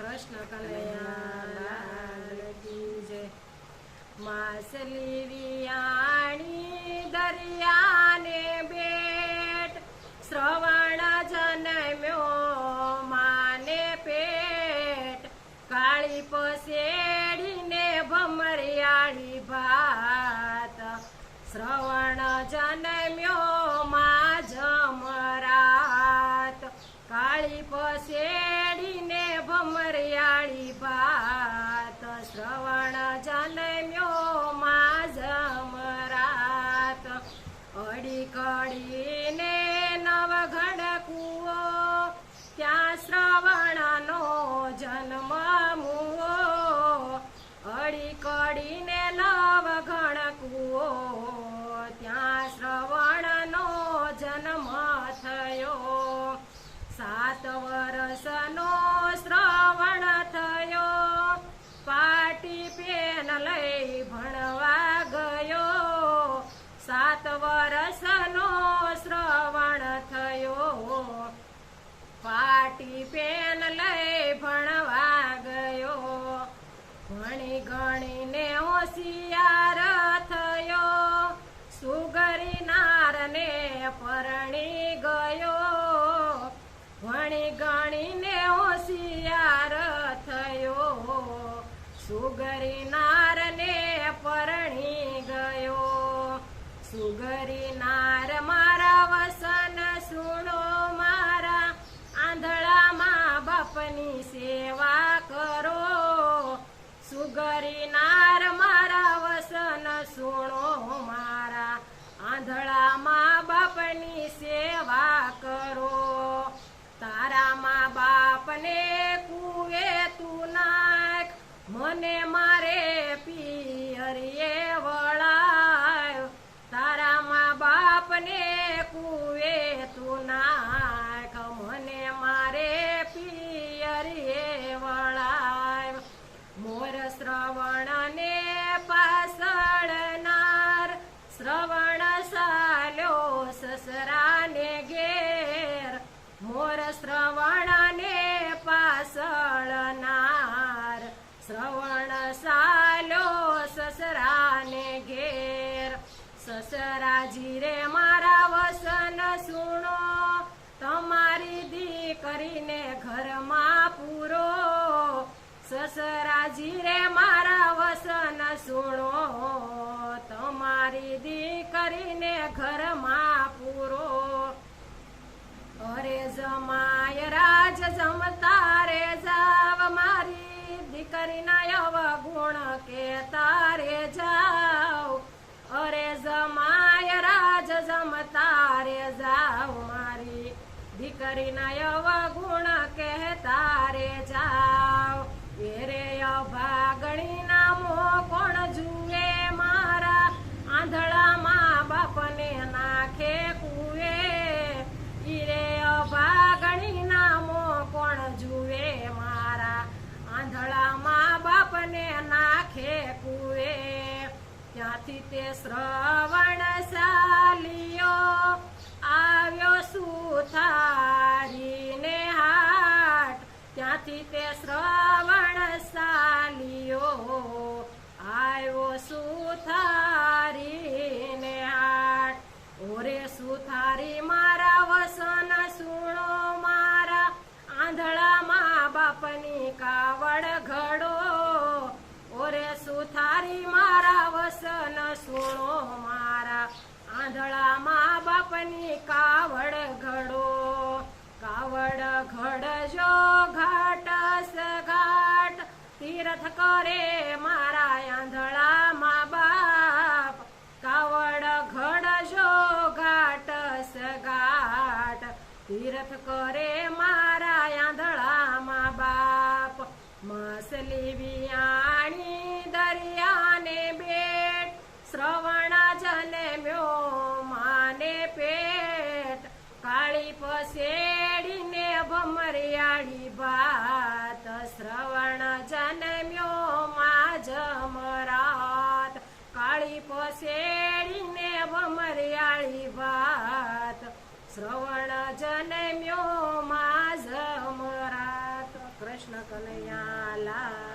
કૃષ્ણ કનૈયા કી જય। માસલી વિયાણી દરિયાને બેટ, શ્રવણ જન્મ્યો માને પેટ, કાળી પસેડીને ભમરિયાળી ભાત, શ્રવણ જન્મ્યો મા જમરાત, કાળી પસેડીને ભમરિયાળી ભાત, શ્રવણ જન્મ્યો મા જમરાત, અડી કડીને નવઘડ કૂવો, ત્યાં શ્રવણનો જન્મ મુઓ, અડી કડીને નવઘણ કૂવો, ત્યાં શ્રવણનો જન્મ થયો, 7 વર્ષનો શ્રવણ થયો, પાટી પેન લઈ ભણવા ગયો, 7 વર્ષનો શ્રવણ થયો, પાટી પેન લઈ ભણવા ગયો, ભણી ગણીને હોશિયાર થયો, સુગરી નારને પરણી ગયો, ભણી ગણીને હોશિયાર થયો, સુગરી નારને પરણી ગયો, સુગરી નાર મારા વસન સુણો, મારા આંધળા મા બાપની સેવા કરો, સુગરી નાર મારા વસન સુણો, મારા આંધળા મા બાપની સેવા કરો, તારા મા બાપને કુવે તું નાખ, મને મારે પિયરીએ વળાય, તારા મા બાપને કુવે તું નાખ, મને મારે પિયરીએ વળાય, મોર શ્રવણને પાસળનાર, શ્રવણ સાલ્યો સસરાને ઘેર, મોર શ્રવણને પાસળનાર, શ્રવણ સાલ્યો સસરાને ઘેર, સસરાજી રે મારા વસન સુણો, તમારી દીકરીને ઘરમાં પૂરો, સસરાજી રે મારા વસન સુણો, તમારી દીકરીને ઘરમાં પૂરો, અરે જમાય રાજ જમતા રે જાવ, મારી દીકરીના અવગુણ કેતા રે જાવ, અરે જમાય રાજ જમતા રે જાવ, મારી દીકરીના અવગુણ કહેતા રે જાવ, એરે અભાગણીના મો કોણ જુએ, મારા આંધળા મા બાપને નાખે કુએ, ઈરે અભાગણીના મો કોણ જુએ, મારા આંધળા મા બાપને નાખે કુએ, ત્યાંથી તે શ્રવણ સાલિયો આવ્યો સુથારીને હાટ, ત્યાંથી તે શ્રવણ સાલિયો આવ્યો સુથારીને હાટ, ઓરે સુથારી મારા વસન સુણો, મારા આંધળા મા બાપની કાવડ ઘડો, ઓરે સુથારી મારા વસન સુણો, મારા આંધળા મા બાપની કાવડ ઘડો, કાવડ ઘડજો ઘાટ સઘાટ, તીર્થ કરે મારા આંધળા મા બાપ, કાવડ ઘડજો ઘાટ સઘાટ, તીર્થ કરે મારા આંધળા મા બાપ, માસલી વિયાણી દરિયાને બેટ, શ્રવણ જન્મ્યો માને પેટ, કાળી પસેડીને ભમરિયાળી ભાત, શ્રવણ જન્મ્યો મા જમરાત, કાળી પસેડીને ભમરિયાળી ભાત, શ્રવણ જન્મ્યો મા જમરાત। કૃષ્ણ કૃષ્ણ કનૈયા લાલ.